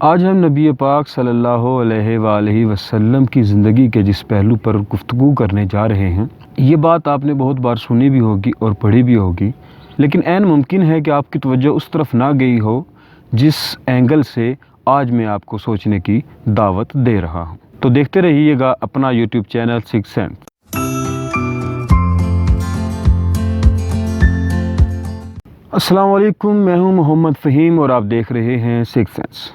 آج ہم نبی پاک صلی اللہ علیہ وآلہ وسلم کی زندگی کے جس پہلو پر گفتگو کرنے جا رہے ہیں، یہ بات آپ نے بہت بار سنی بھی ہوگی اور پڑھی بھی ہوگی، لیکن عین ممکن ہے کہ آپ کی توجہ اس طرف نہ گئی ہو جس اینگل سے آج میں آپ کو سوچنے کی دعوت دے رہا ہوں۔ تو دیکھتے رہیے گا اپنا یوٹیوب چینل سکس سینس۔ السلام علیکم، میں ہوں محمد فہیم اور آپ دیکھ رہے ہیں سکس سینس۔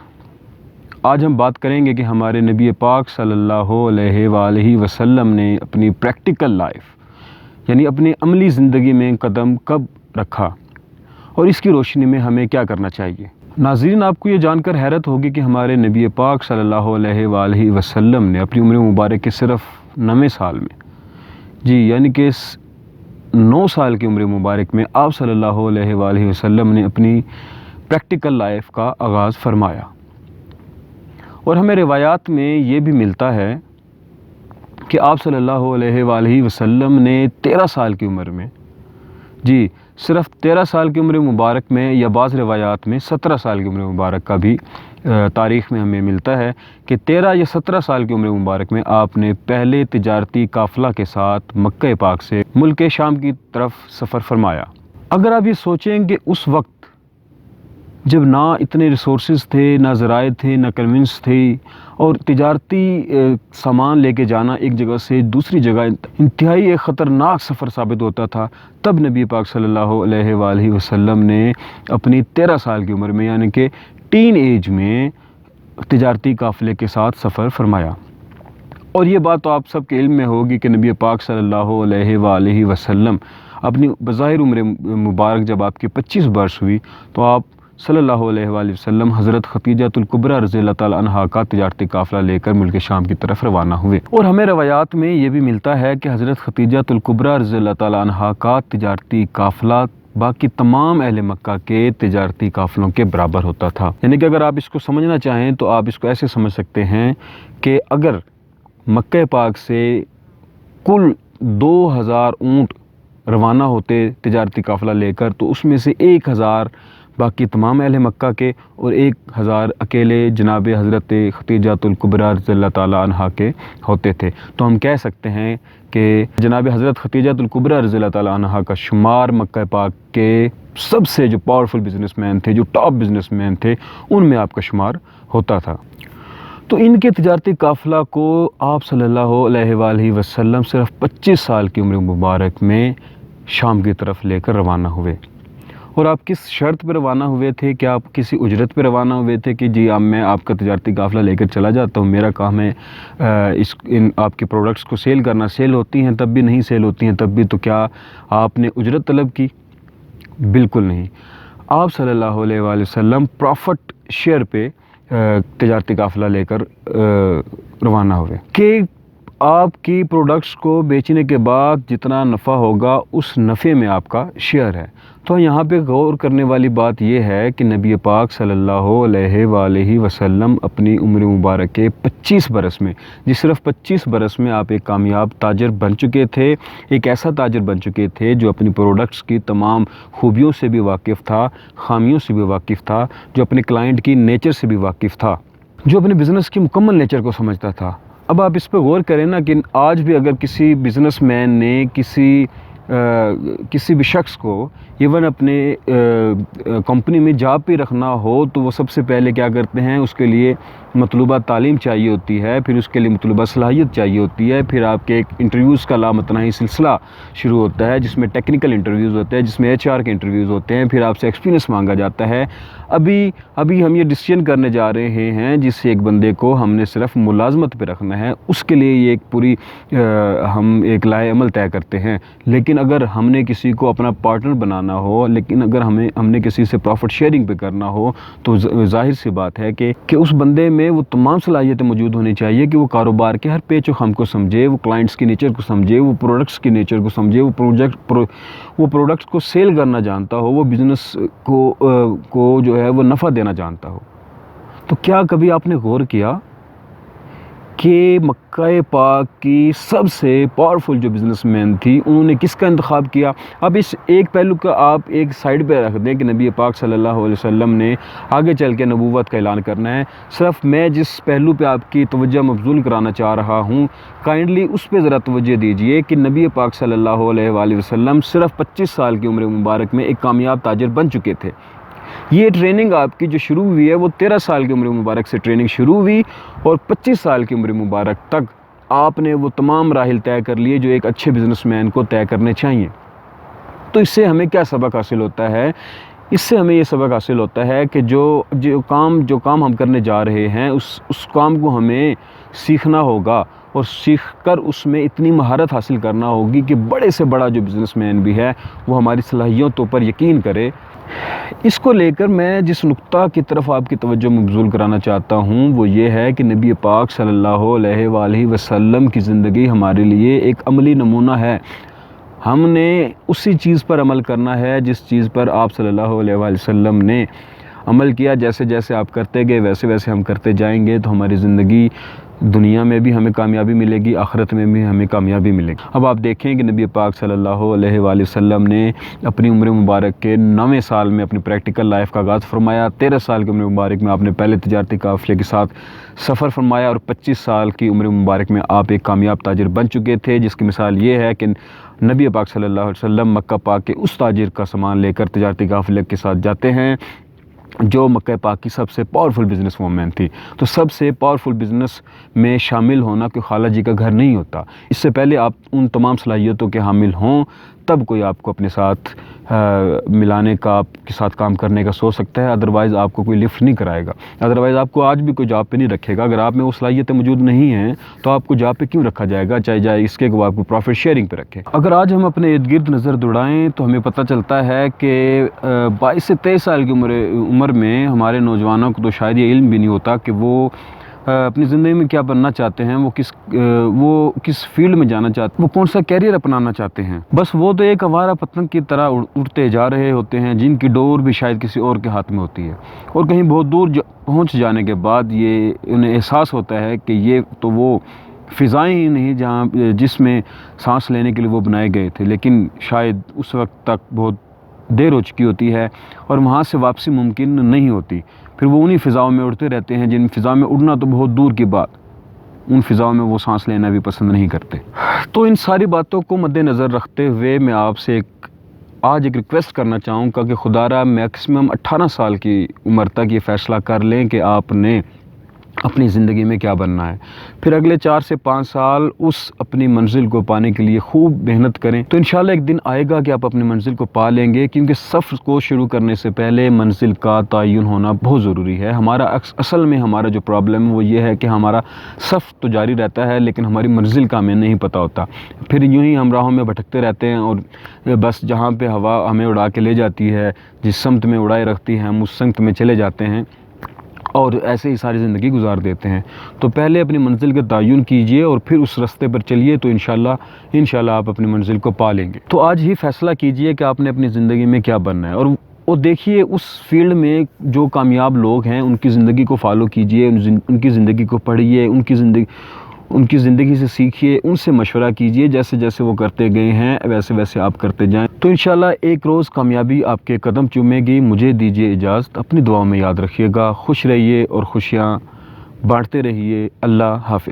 آج ہم بات کریں گے کہ ہمارے نبی پاک صلی اللہ علیہ وآلہ وسلم نے اپنی پریکٹیکل لائف یعنی اپنی عملی زندگی میں قدم کب رکھا اور اس کی روشنی میں ہمیں کیا کرنا چاہیے۔ ناظرین، آپ کو یہ جان کر حیرت ہوگی کہ ہمارے نبی پاک صلی اللہ علیہ وآلہ وسلم نے اپنی عمر مبارک کے صرف 9 سال میں یعنی کہ 9 سال کی عمر مبارک میں آپ صلی اللہ علیہ وآلہ وسلم نے اپنی پریکٹیکل لائف کا آغاز فرمایا۔ اور ہمیں روایات میں یہ بھی ملتا ہے کہ آپ صلی اللہ علیہ وآلہ وسلم نے 13 سال کی عمر میں صرف 13 سال کی عمر مبارک میں یا بعض روایات میں 17 سال کی عمر مبارک کا بھی تاریخ میں ہمیں ملتا ہے کہ 13 یا 17 سال کی عمر مبارک میں آپ نے پہلے تجارتی قافلہ کے ساتھ مکہ پاک سے ملک شام کی طرف سفر فرمایا۔ اگر آپ یہ سوچیں کہ اس وقت جب نہ اتنے ریسورسز تھے، نہ ذرائع تھے، نہ کنوینس تھی، اور تجارتی سامان لے کے جانا ایک جگہ سے دوسری جگہ انتہائی ایک خطرناک سفر ثابت ہوتا تھا، تب نبی پاک صلی اللہ علیہ وآلہ وسلم نے اپنی 13 سال کی عمر میں یعنی کہ ٹین ایج میں تجارتی قافلے کے ساتھ سفر فرمایا۔ اور یہ بات تو آپ سب کے علم میں ہوگی کہ نبی پاک صلی اللہ علیہ وآلہ وسلم اپنی بظاہر عمر مبارک جب آپ کی 25 برس ہوئی تو آپ صلی اللہ علیہ وآلہ وسلم حضرت خدیجہ الکبریٰ رضی اللہ تعالیٰ عنہا کا تجارتی قافلہ لے کر ملک شام کی طرف روانہ ہوئے۔ اور ہمیں روایات میں یہ بھی ملتا ہے کہ حضرت خدیجہ الکبریٰ رضی اللہ تعالیٰ عنہا کا تجارتی قافلہ باقی تمام اہل مکہ کے تجارتی قافلوں کے برابر ہوتا تھا۔ یعنی کہ اگر آپ اس کو سمجھنا چاہیں تو آپ اس کو ایسے سمجھ سکتے ہیں کہ اگر مکہ پاک سے کل 2000 اونٹ روانہ ہوتے تجارتی قافلہ لے کر تو اس میں سے 1000 باقی تمام اہل مکہ کے اور 1000 اکیلے جناب حضرت خدیجہ الکبریٰ رضی اللہ تعالیٰ عنہا کے ہوتے تھے۔ تو ہم کہہ سکتے ہیں کہ جناب حضرت خدیجہ الکبریٰ رضی اللہ تعالیٰ عنہا کا شمار مکہ پاک کے سب سے جو پاورفل بزنس مین تھے، جو ٹاپ بزنس مین تھے، ان میں آپ کا شمار ہوتا تھا۔ تو ان کے تجارتی قافلہ کو آپ صلی اللہ علیہ وآلہ وسلم صرف 25 سال کی عمر مبارک میں شام کی طرف لے کر روانہ ہوئے۔ اور آپ کس شرط پہ روانہ ہوئے تھے؟ کہ آپ کسی اجرت پہ روانہ ہوئے تھے کہ اب میں آپ کا تجارتی قافلہ لے کر چلا جاتا ہوں، میرا کام ہے آپ کے پروڈکٹس کو سیل کرنا، سیل ہوتی ہیں تب بھی، نہیں سیل ہوتی ہیں تب بھی، تو کیا آپ نے اجرت طلب کی؟ بالکل نہیں۔ آپ صلی اللہ علیہ وآلہ وسلم پروفٹ شیئر پہ تجارتی قافلہ لے کر روانہ ہوئے کہ آپ کی پروڈکٹس کو بیچنے کے بعد جتنا نفع ہوگا اس نفع میں آپ کا شیئر ہے۔ تو یہاں پہ غور کرنے والی بات یہ ہے کہ نبی پاک صلی اللہ علیہ وآلہ وسلم اپنی عمر مبارک کے 25 برس میں صرف 25 برس میں آپ ایک کامیاب تاجر بن چکے تھے، ایک ایسا تاجر بن چکے تھے جو اپنی پروڈکٹس کی تمام خوبیوں سے بھی واقف تھا، خامیوں سے بھی واقف تھا، جو اپنے کلائنٹ کی نیچر سے بھی واقف تھا، جو اپنے بزنس کی مکمل نیچر کو سمجھتا تھا۔ اب آپ اس پہ غور کریں نا کہ آج بھی اگر کسی بزنس مین نے کسی بھی شخص کو ایون اپنے کمپنی میں جاب پہ رکھنا ہو تو وہ سب سے پہلے کیا کرتے ہیں؟ اس کے لیے مطلوبہ تعلیم چاہیے ہوتی ہے، پھر اس کے لیے مطلوبہ صلاحیت چاہیے ہوتی ہے، پھر آپ کے ایک انٹرویوز کا لامتناہی سلسلہ شروع ہوتا ہے جس میں ٹیکنیکل انٹرویوز ہوتے ہیں، جس میں HR کے انٹرویوز ہوتے ہیں، پھر آپ سے ایکسپیرینس مانگا جاتا ہے۔ ابھی ہم یہ ڈیسیژن کرنے جا رہے ہیں جس سے ایک بندے کو ہم نے صرف ملازمت پہ رکھنا ہے، اس کے لیے یہ ایک پوری ہم ایک لائحہ عمل طے کرتے ہیں۔ لیکن اگر ہم نے کسی کو اپنا پارٹنر بنانا ہو، لیکن اگر ہم نے کسی سے پروفٹ شیئرنگ پہ کرنا ہو تو ظاہر سی بات ہے کہ اس بندے میں وہ تمام صلاحیتیں موجود ہونی چاہیے کہ وہ کاروبار کے ہر پیچ و خم کو سمجھے، وہ کلائنٹس کی نیچر کو سمجھے، وہ پروڈکٹس کی نیچر کو سمجھے، وہ پروڈکٹس کو سیل کرنا جانتا ہو، وہ بزنس کو جو ہے وہ نفع دینا جانتا ہو۔ تو کیا کبھی آپ نے غور کیا کہ مکہ پاک کی سب سے پاورفل جو بزنس مین تھی انہوں نے کس کا انتخاب کیا۔ اب اس ایک پہلو کا آپ ایک سائیڈ پہ رکھ دیں کہ نبی پاک صلی اللہ علیہ وسلم نے آگے چل کے نبوت کا اعلان کرنا ہے، صرف میں جس پہلو پہ آپ کی توجہ مبذول کرانا چاہ رہا ہوں کائنڈلی اس پہ ذرا توجہ دیجئے کہ نبی پاک صلی اللہ علیہ وآلہ وسلم صرف 25 سال کی عمر مبارک میں ایک کامیاب تاجر بن چکے تھے۔ یہ ٹریننگ آپ کی جو شروع ہوئی ہے وہ 13 سال کی عمر مبارک سے ٹریننگ شروع ہوئی، اور 25 سال کی عمر مبارک تک آپ نے وہ تمام مراحل طے کر لیے جو ایک اچھے بزنس مین کو طے کرنے چاہیے۔ تو اس سے ہمیں کیا سبق حاصل ہوتا ہے؟ اس سے ہمیں یہ سبق حاصل ہوتا ہے کہ جو کام ہم کرنے جا رہے ہیں اس کام کو ہمیں سیکھنا ہوگا، اور سیکھ کر اس میں اتنی مہارت حاصل کرنا ہوگی کہ بڑے سے بڑا جو بزنس مین بھی ہے وہ ہماری صلاحیتوں پر یقین کرے۔ اس کو لے کر میں جس نقطہ کی طرف آپ کی توجہ مبذول کرانا چاہتا ہوں وہ یہ ہے کہ نبی پاک صلی اللہ علیہ وآلہ وسلم کی زندگی ہمارے لیے ایک عملی نمونہ ہے۔ ہم نے اسی چیز پر عمل کرنا ہے جس چیز پر آپ صلی اللہ علیہ وآلہ وسلم نے عمل کیا۔ جیسے جیسے آپ کرتے گئے ویسے ویسے ہم کرتے جائیں گے تو ہماری زندگی دنیا میں بھی ہمیں کامیابی ملے گی، آخرت میں بھی ہمیں کامیابی ملے گی۔ اب آپ دیکھیں کہ نبی پاک صلی اللہ علیہ وآلہ وسلم نے اپنی عمر مبارک کے 9ویں سال میں اپنی پریکٹیکل لائف کا آغاز فرمایا۔ 13 سال کی عمر مبارک میں آپ نے پہلے تجارتی قافلے کے ساتھ سفر فرمایا، اور 25 سال کی عمر مبارک میں آپ ایک کامیاب تاجر بن چکے تھے، جس کی مثال یہ ہے کہ نبی پاک صلی اللہ علیہ وسلم مکہ پاک کے اس تاجر کا سامان لے کر تجارتی قافلے کے ساتھ جاتے ہیں جو مکہ پاک کی سب سے پاورفل بزنس وومن تھی۔ تو سب سے پاورفل بزنس میں شامل ہونا کوئی خالہ جی کا گھر نہیں ہوتا، اس سے پہلے آپ ان تمام صلاحیتوں کے حامل ہوں تب کوئی آپ کو اپنے ساتھ ملانے کا، آپ کے ساتھ کام کرنے کا سوچ سکتا ہے، ادروائز آپ کو کوئی لفٹ نہیں کرائے گا، ادروائز آپ کو آج بھی کوئی جاب پہ نہیں رکھے گا۔ اگر آپ میں وہ صلاحیتیں موجود نہیں ہیں تو آپ کو جاب پہ کیوں رکھا جائے گا، چاہے جائے اس کے کہ وہ آپ کو پروفٹ شیئرنگ پہ رکھے۔ اگر آج ہم اپنے ارد گرد نظر دوڑائیں تو ہمیں پتہ چلتا ہے کہ 22 سے 23 سال کی عمر میں ہمارے نوجوانوں کو تو شاید یہ علم بھی نہیں ہوتا کہ وہ اپنی زندگی میں کیا بننا چاہتے ہیں، وہ کس فیلڈ میں جانا چاہتے ہیں، وہ کون سا کیریئر اپنانا چاہتے ہیں۔ بس وہ تو ایک آوارہ پتنگ کی طرح اڑتے جا رہے ہوتے ہیں جن کی ڈور بھی شاید کسی اور کے ہاتھ میں ہوتی ہے، اور کہیں بہت دور پہنچ جانے کے بعد یہ انہیں احساس ہوتا ہے کہ یہ تو وہ فضائیں ہی نہیں جس میں سانس لینے کے لیے وہ بنائے گئے تھے، لیکن شاید اس وقت تک بہت دیر ہو چکی ہوتی ہے اور وہاں سے واپسی ممکن نہیں ہوتی۔ پھر وہ انہی فضاؤں میں اڑتے رہتے ہیں جن فضاؤں میں اڑنا تو بہت دور کی بات، ان فضاؤں میں وہ سانس لینا بھی پسند نہیں کرتے۔ تو ان ساری باتوں کو مد نظر رکھتے ہوئے میں آپ سے آج ایک ریکویسٹ کرنا چاہوں گا کہ خدا را میکسیمم 18 سال کی عمر تک یہ فیصلہ کر لیں کہ آپ نے اپنی زندگی میں کیا بننا ہے، پھر اگلے 4 سے 5 سال اس اپنی منزل کو پانے کے لیے خوب محنت کریں، تو انشاءاللہ ایک دن آئے گا کہ آپ اپنی منزل کو پا لیں گے، کیونکہ سفر کو شروع کرنے سے پہلے منزل کا تعین ہونا بہت ضروری ہے۔ اصل میں ہمارا جو پرابلم ہے وہ یہ ہے کہ ہمارا سفر تو جاری رہتا ہے لیکن ہماری منزل کا ہمیں نہیں پتہ ہوتا، پھر یوں ہی ہم راہوں میں بھٹکتے رہتے ہیں، اور بس جہاں پہ ہوا ہمیں اڑا کے لے جاتی ہے، جس سمت میں اڑائے رکھتی ہے ہم اس سمت میں چلے جاتے ہیں اور ایسے ہی ساری زندگی گزار دیتے ہیں۔ تو پہلے اپنی منزل کا تعین کیجئے اور پھر اس راستے پر چلیے، تو انشاءاللہ آپ اپنی منزل کو پا لیں گے۔ تو آج ہی فیصلہ کیجئے کہ آپ نے اپنی زندگی میں کیا بننا ہے، اور دیکھیے اس فیلڈ میں جو کامیاب لوگ ہیں ان کی زندگی کو فالو کیجئے، ان کی زندگی کو پڑھیے، ان کی زندگی سے سیکھیے، ان سے مشورہ کیجئے، جیسے جیسے وہ کرتے گئے ہیں ویسے ویسے آپ کرتے جائیں، تو انشاءاللہ ایک روز کامیابی آپ کے قدم چومے گی۔ مجھے دیجیے اجازت، اپنی دعاؤں میں یاد رکھیے گا، خوش رہیے اور خوشیاں بانٹتے رہیے۔ اللہ حافظ۔